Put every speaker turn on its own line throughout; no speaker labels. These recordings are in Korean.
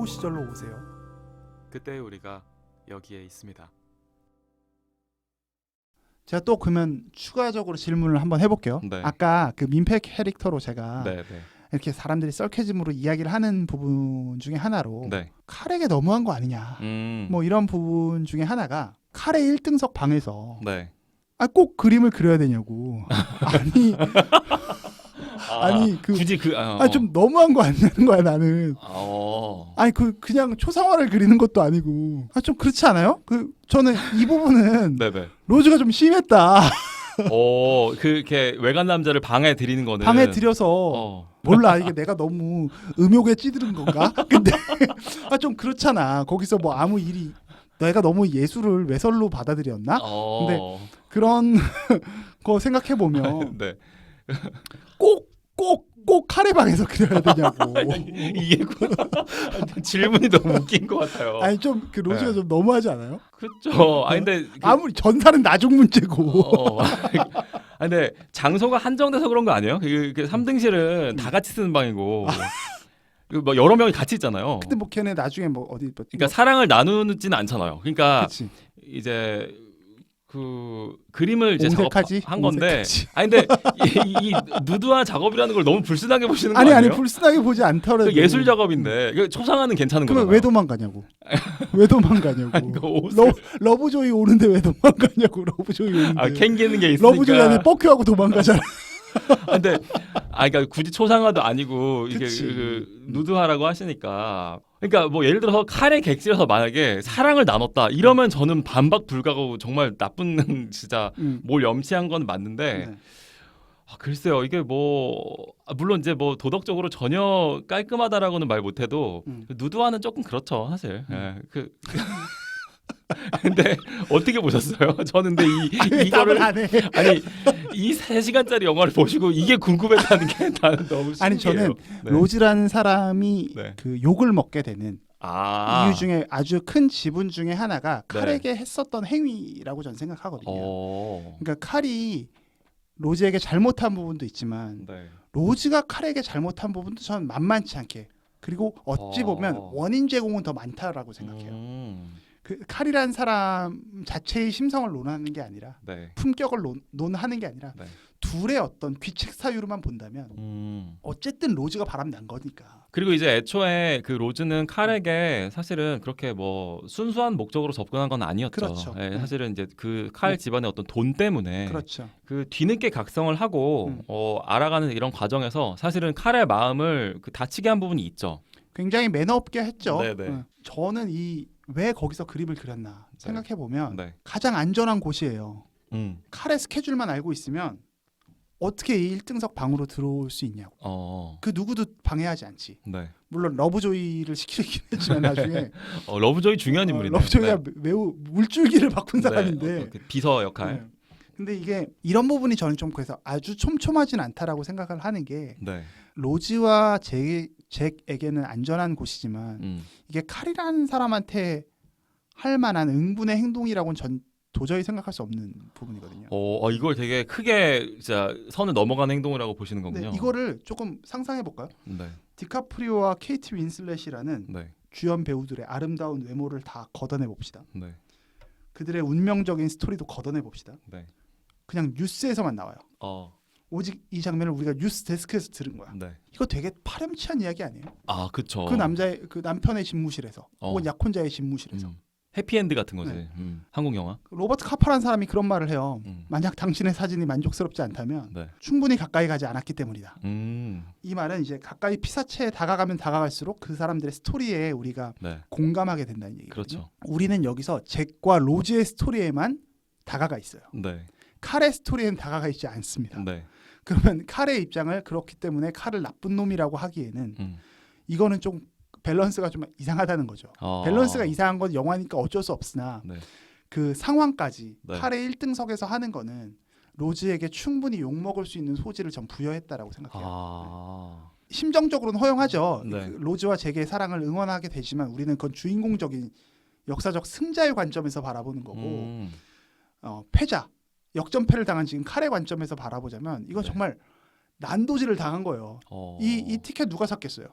야후 시절로 오세요.
그때 우리가 여기에 있습니다.
제가 또 그러면 추가적으로 질문을 한번 해볼게요.
네.
아까 그 민폐 캐릭터로 제가
네.
이렇게 사람들이 썰케즘으로 이야기를 하는 부분 중에 하나로
네.
카렉에 너무한 거 아니냐 뭐 이런 부분 중에 하나가 카레 1등석 방에서
네.
꼭 그림을 그려야 되냐고. 아니 그
굳이
좀 너무한 거 아니냐는 거야 나는. 아니 그냥 초상화를 그리는 것도 아니고 좀 그렇지 않아요? 저는 이 부분은
네네.
로즈가 좀 심했다.
그렇게 외간 남자를 방에 들이는 거는
방에 들여서 몰라 이게 내가 너무 음욕에 찌들은 건가? 근데 좀 그렇잖아. 거기서 뭐 아무 일이 내가 너무 예술을 외설로 받아들였나? 근데 그런 거 생각해 보면
네.
꼭 카레방에서 그려야 되냐고.
이게 질문이 너무 웃긴 것 같아요.
아니 좀 그 로즈가
네.
좀 너무하지 않아요?
그렇죠. 아니 근데
아무리 전사는 나중 문제고.
아니 근데 장소가 한정돼서 그런 거 아니에요? 그 3등실은 다 같이 쓰는 방이고. 뭐 여러 명이 같이 있잖아요.
근데 뭐 걔네 나중에 뭐 어디
그러니까 사랑을 나누지는 않잖아요. 그러니까
그치.
이제 그 그림을 이제 작업한 건데,
옹색하지.
아니 근데 이 누드화 작업이라는 걸 너무 불순하게 보시는 거
아니
아니에요?
불순하게 보지 않더라도
그 예술 작업인데 초상화는 괜찮은
그러면
거잖아요.
왜 도망가냐고. 왜 도망가냐고. 러브조이 오는데 왜 도망가냐고. 러브조이 오는데.
캥기는 게 있으니까.
러브조이 안에 뻑큐하고 도망가잖아.
근데 그러니까 굳이 초상화도 아니고 이게
그치.
누드화라고 하시니까. 그러니까 뭐 예를 들어서 카레 객실에서 만약에 사랑을 나눴다 이러면 저는 반박 불가고 정말 나쁜 진짜 뭘 염치한 건 맞는데
네.
글쎄요 이게 뭐 물론 이제 뭐 도덕적으로 전혀 깔끔하다라고는 말 못해도 누드화는 조금 그렇죠 사실. 예, 근데 어떻게 보셨어요? 저는 근데 이거를
안 해.
아니 이 3시간짜리 영화를 보시고 이게 궁금했다는 게 나는 너무 신기해요.
아니 저는
네.
로즈라는 사람이
네.
그 욕을 먹게 되는 이유 중에 아주 큰 지분 중에 하나가 칼에게 했었던 행위라고 저는 생각하거든요. 그러니까 칼이 로즈에게 잘못한 부분도 있지만 로즈가 칼에게 잘못한 부분도 저는 만만치 않게 그리고 어찌 보면 원인 제공은 더 많다라고 생각해요. 그 칼이라는 사람 자체의 심성을 논하는 게 아니라 품격을 논하는 게 아니라 둘의 어떤 귀책 사유로만 본다면 어쨌든 로즈가 바람난 거니까.
그리고 이제 애초에 그 로즈는 칼에게 사실은 그렇게 뭐 순수한 목적으로 접근한 건 아니었죠.
그렇죠.
네, 사실은 이제 그 칼 집안의 어떤 돈 때문에
그렇죠.
그 뒤늦게 각성을 하고 알아가는 이런 과정에서 사실은 칼의 마음을 다치게 한 부분이 있죠.
굉장히 매너 없게 했죠.
네네.
저는 왜 거기서 그림을 그렸나 생각해 보면 가장 안전한 곳이에요. 칼의 스케줄만 알고 있으면 어떻게 이 1등석 방으로 들어올 수 있냐고. 그 누구도 방해하지 않지. 물론 러브조이를 시키긴 했지만 나중에
러브조이 중요한 인물이네요.
러브조이가 매우 물줄기를 바꾼 사람인데
그 비서 역할.
근데 이게 이런 부분이 저는 좀 그래서 아주 촘촘하진 않다라고 생각을 하는 게 로즈와 잭에게는 안전한 곳이지만 이게 칼이라는 사람한테 할 만한 응분의 행동이라고는 전 도저히 생각할 수 없는 부분이거든요.
이걸 되게 크게 진짜 선을 넘어가는 행동이라고 보시는 거군요.
이거를 조금 상상해 볼까요? 디카프리오와 케이트 윈슬렛이라는 주연 배우들의 아름다운 외모를 다 걷어내 봅시다. 그들의 운명적인 스토리도 걷어내 봅시다. 그냥 뉴스에서만 나와요. 오직 이 장면을 우리가 뉴스 데스크에서 들은 거야. 이거 되게 파렴치한 이야기 아니에요?
그렇죠.
그 남편의 집무실에서 혹은 약혼자의 집무실에서
해피엔드 같은 거지. 한국 영화.
로버트 카퍼라는 사람이 그런 말을 해요. 만약 당신의 사진이 만족스럽지 않다면 충분히 가까이 가지 않았기 때문이다. 이 말은 이제 가까이 피사체에 다가가면 다가갈수록 그 사람들의 스토리에 우리가 공감하게 된다는 얘기거든요.
그렇죠.
우리는 여기서 잭과 로즈의 스토리에만 다가가 있어요. 칼의 스토리에는 다가가 있지 않습니다. 그러면 칼의 입장을 그렇기 때문에 칼을 나쁜 놈이라고 하기에는 이거는 좀 밸런스가 좀 이상하다는 거죠. 밸런스가 이상한 건 영화니까 어쩔 수 없으나 그 상황까지 칼의 1등석에서 하는 거는 로즈에게 충분히 욕먹을 수 있는 소지를 전 부여했다라고 생각해요. 심정적으로는 허용하죠. 그 로즈와 잭의 사랑을 응원하게 되지만 우리는 그건 주인공적인 역사적 승자의 관점에서 바라보는 거고 패자 역전패를 당한 지금 칼의 관점에서 바라보자면 이건 정말 난도질을 당한 거예요. 이 티켓 누가 샀겠어요?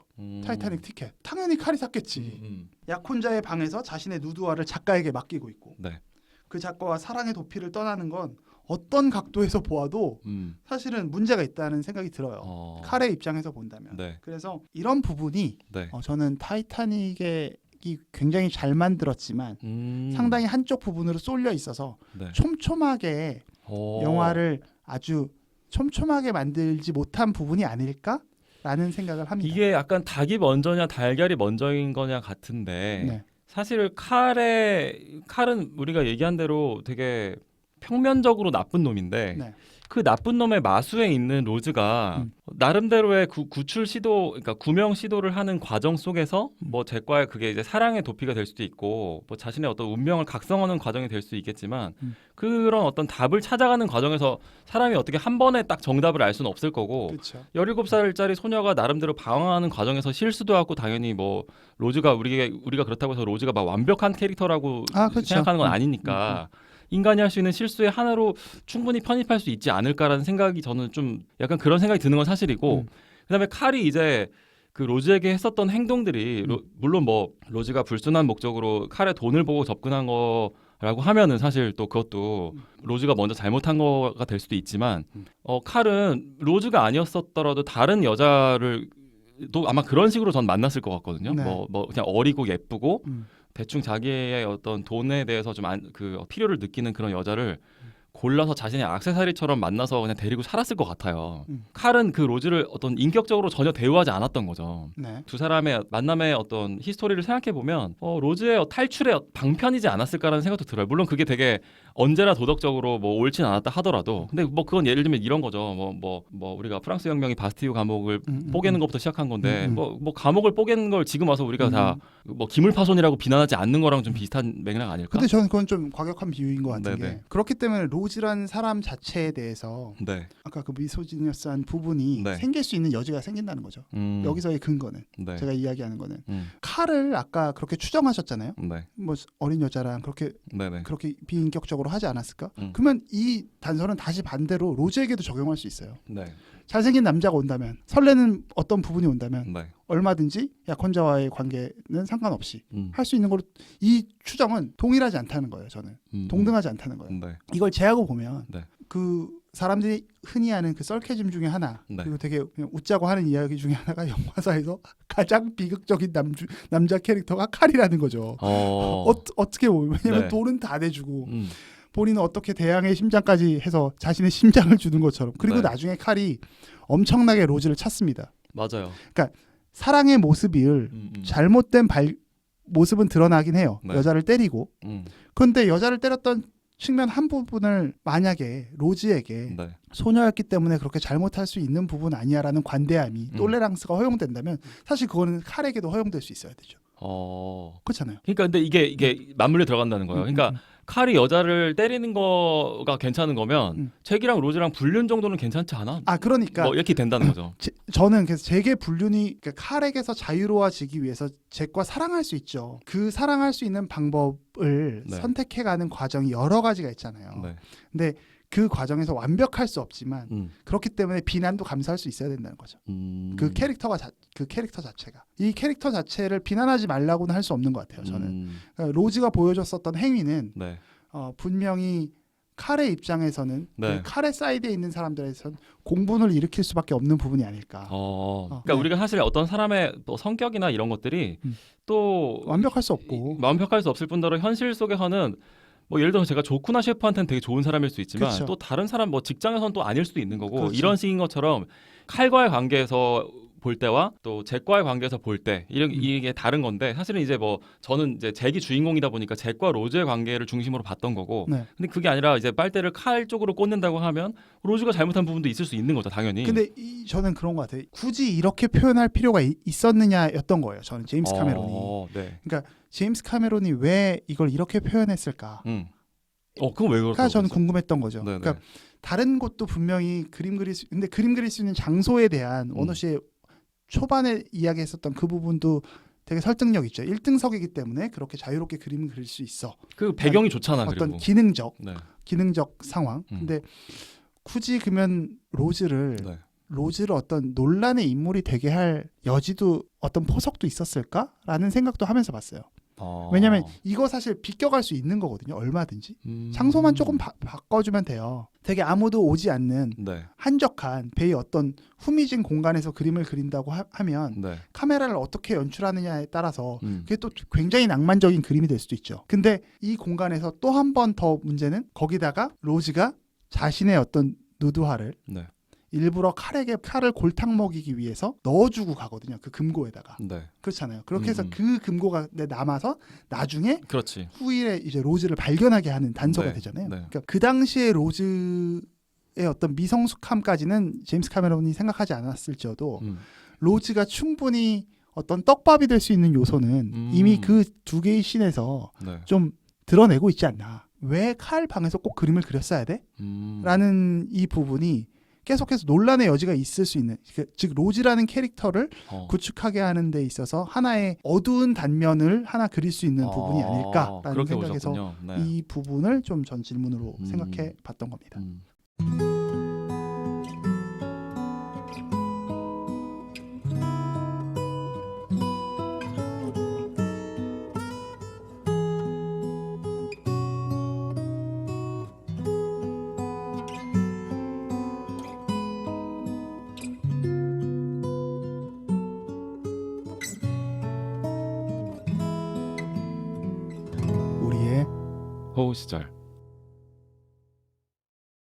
타이타닉 티켓. 당연히 칼이 샀겠지. 약혼자의 방에서 자신의 누드화를 작가에게 맡기고 있고
네.
그 작가와 사랑의 도피를 떠나는 건 어떤 각도에서 보아도 사실은 문제가 있다는 생각이 들어요. 칼의 입장에서 본다면.
네.
그래서 이런 부분이
네.
저는 타이타닉이 굉장히 잘 만들었지만 상당히 한쪽 부분으로 쏠려 있어서
네.
촘촘하게 영화를 아주 촘촘하게 만들지 못한 부분이 아닐까라는 생각을 합니다.
이게 약간 닭이 먼저냐 달걀이 먼저인 거냐 같은데
네.
사실 칼은 우리가 얘기한 대로 되게 평면적으로 나쁜 놈인데
네.
그 나쁜 놈의 마수에 있는 로즈가 나름대로의 구출 시도, 그러니까 구명 시도를 하는 과정 속에서 뭐 잭과의 그게 이제 사랑의 도피가 될 수도 있고 뭐 자신의 어떤 운명을 각성하는 과정이 될 수 있겠지만 그런 어떤 답을 찾아가는 과정에서 사람이 어떻게 한 번에 딱 정답을 알 수는 없을 거고
그렇죠.
17살짜리 소녀가 나름대로 방황하는 과정에서 실수도 하고 당연히 뭐 로즈가 우리가 그렇다고 해서 로즈가 막 완벽한 캐릭터라고
그렇죠.
생각하는 건 아니니까 인간이 할 수 있는 실수의 하나로 충분히 편입할 수 있지 않을까라는 생각이 저는 좀 약간 그런 생각이 드는 건 사실이고 그다음에 칼이 이제 그 로즈에게 했었던 행동들이 물론 뭐 로즈가 불순한 목적으로 칼의 돈을 보고 접근한 거라고 하면은 사실 또 그것도 로즈가 먼저 잘못한 거가 될 수도 있지만 칼은 로즈가 아니었었더라도 다른 여자를 또 아마 그런 식으로 전 만났을 것 같거든요.
네.
뭐 그냥 어리고 예쁘고 대충 자기의 어떤 돈에 대해서 좀 그 필요를 느끼는 그런 여자를 골라서 자신의 액세서리처럼 만나서 그냥 데리고 살았을 것 같아요. 칼은 그 로즈를 어떤 인격적으로 전혀 대우하지 않았던 거죠.
네.
두 사람의 만남의 어떤 히스토리를 생각해 보면 로즈의 탈출의 방편이지 않았을까라는 생각도 들어요. 물론 그게 되게 언제나 도덕적으로 뭐 옳진 않았다 하더라도 근데 뭐 그건 예를 들면 이런 거죠. 뭐 우리가 프랑스 혁명이 바스티유 감옥을 뽀개는 것부터 시작한 건데 뭐 감옥을 뽀개는 걸 지금 와서 우리가 다 뭐 기물파손이라고 비난하지 않는 거랑 좀 비슷한 맥락 아닐까?
근데 저는 그건 좀 과격한 비유인 것 같은
네네.
게 그렇기 때문에 로즈라는 사람 자체에 대해서
네.
아까 그 미소지니어스한 부분이
네.
생길 수 있는 여지가 생긴다는 거죠. 여기서의 근거는
네.
제가 이야기하는 거는 칼을 아까 그렇게 추정하셨잖아요.
네.
뭐 어린 여자랑 그렇게
네네.
그렇게 비인격적으로 하지 않았을까? 그러면 이 단서는 다시 반대로 로즈에게도 적용할 수 있어요.
네.
잘생긴 남자가 온다면 설레는 어떤 부분이 온다면
네.
얼마든지 약혼자와의 관계는 상관없이 할 수 있는 거로 이 추정은 동일하지 않다는 거예요. 저는 동등하지 않다는 거예요.
네.
이걸 제하고 보면
네.
그 사람들이 흔히 하는 그 썰캐즘 중에 하나
네.
그리고 되게 그냥 웃자고 하는 이야기 중에 하나가 영화사에서 가장 비극적인 남자 캐릭터가 칼이라는 거죠. 어떻게 보면 왜냐면
네.
돈은 다 내주고 본인은 어떻게 대항의 심장까지 해서 자신의 심장을 주는 것처럼 그리고
네.
나중에 칼이 엄청나게 로즈를 찾습니다.
맞아요.
그러니까 사랑의 모습을 잘못된 모습은 드러나긴 해요.
네.
여자를 때리고 그런데 여자를 때렸던 측면 한 부분을 만약에 로즈에게
네.
소녀였기 때문에 그렇게 잘못할 수 있는 부분 아니야라는 관대함이 똘레랑스가 허용된다면 사실 그거는 칼에게도 허용될 수 있어야 되죠. 그렇잖아요.
그러니까 근데 이게 맞물려 들어간다는 거예요. 그러니까 칼이 여자를 때리는 거가 괜찮은 거면 잭이랑 로즈랑 불륜 정도는 괜찮지 않아?
그러니까
뭐 이렇게 된다는 거죠.
저는 그래서 잭의 불륜이 그러니까 칼에게서 자유로워지기 위해서 잭과 사랑할 수 있죠. 그 사랑할 수 있는 방법을
네.
선택해가는 과정이 여러 가지가 있잖아요.
네.
근데 그 과정에서 완벽할 수 없지만 그렇기 때문에 비난도 감수할 수 있어야 된다는 거죠. 그 캐릭터 자체가 이 캐릭터 자체를 비난하지 말라고는 할 수 없는 것 같아요. 저는 그러니까 로즈가 보여줬었던 행위는
네.
분명히 칼의 입장에서는
네.
그 칼의 사이드에 있는 사람들에선 공분을 일으킬 수밖에 없는 부분이 아닐까.
그러니까
네.
우리가 사실 어떤 사람의 또 성격이나 이런 것들이 또
완벽할 수 없고
완벽할 수 없을 뿐더러 현실 속에서는 뭐 예를 들어서 제가 조쿠나 셰프한테는 되게 좋은 사람일 수 있지만
그쵸.
또 다른 사람 뭐 직장에서는 또 아닐 수도 있는 거고
그렇죠.
이런 식인 것처럼 칼과의 관계에서 볼 때와 또 잭과의 관계에서 볼 때 이게 다른 건데 사실은 이제 뭐 저는 이제 잭이 주인공이다 보니까 잭과 로즈의 관계를 중심으로 봤던 거고
네.
근데 그게 아니라 이제 빨대를 칼 쪽으로 꽂는다고 하면 로즈가 잘못한 부분도 있을 수 있는 거죠 당연히.
근데 저는 그런 것 같아요. 굳이 이렇게 표현할 필요가 있었느냐였던 거예요. 저는 제임스 카메론이.
네.
그러니까 제임스 카메론이 왜 이걸 이렇게 표현했을까?
그건 왜 그럴까요?
그러니까 저는 궁금했던 거죠.
네네.
그러니까 다른 곳도 분명히 근데 그림 그릴 수 있는 장소에 대한 원호 씨의 초반에 이야기했었던 그 부분도 되게 설득력 있죠. 1등석이기 때문에 그렇게 자유롭게 그림을 그릴 수 있어.
그 배경이 좋잖아.
어떤
그리고.
기능적 상황. 근데 굳이 그러면 로즈를 로즈를 어떤 논란의 인물이 되게 할 여지도 어떤 포석도 있었을까라는 생각도 하면서 봤어요. 왜냐면 이거 사실 비껴갈 수 있는 거거든요. 얼마든지. 장소만 조금 바꿔주면 돼요. 되게 아무도 오지 않는
네.
한적한 배의 어떤 후미진 공간에서 그림을 그린다고 하면
네.
카메라를 어떻게 연출하느냐에 따라서 그게 또 굉장히 낭만적인 그림이 될 수도 있죠. 근데 이 공간에서 또 한 번 더 문제는 거기다가 로즈가 자신의 어떤 누드화를
네.
일부러 칼에게 칼을 골탕 먹이기 위해서 넣어주고 가거든요. 그 금고에다가.
네.
그렇잖아요. 그렇게 해서 그 금고가 남아서 나중에
그렇지.
후일에 이제 로즈를 발견하게 하는 단서가
네.
되잖아요.
네.
그러니까 그 당시에 로즈의 어떤 미성숙함까지는 제임스 카메론이 생각하지 않았을지어도 로즈가 충분히 어떤 떡밥이 될 수 있는 요소는 이미 그 두 개의 씬에서
네.
좀 드러내고 있지 않나. 왜 칼 방에서 꼭 그림을 그렸어야 돼? 라는 이 부분이 계속해서 논란의 여지가 있을 수 있는, 즉 로즈라는 캐릭터를 구축하게 하는 데 있어서 하나의 어두운 단면을 하나 그릴 수 있는 부분이 아닐까라는 생각에서
네.
이 부분을 좀 전 질문으로 생각해 봤던 겁니다. 우리의
호우 시절.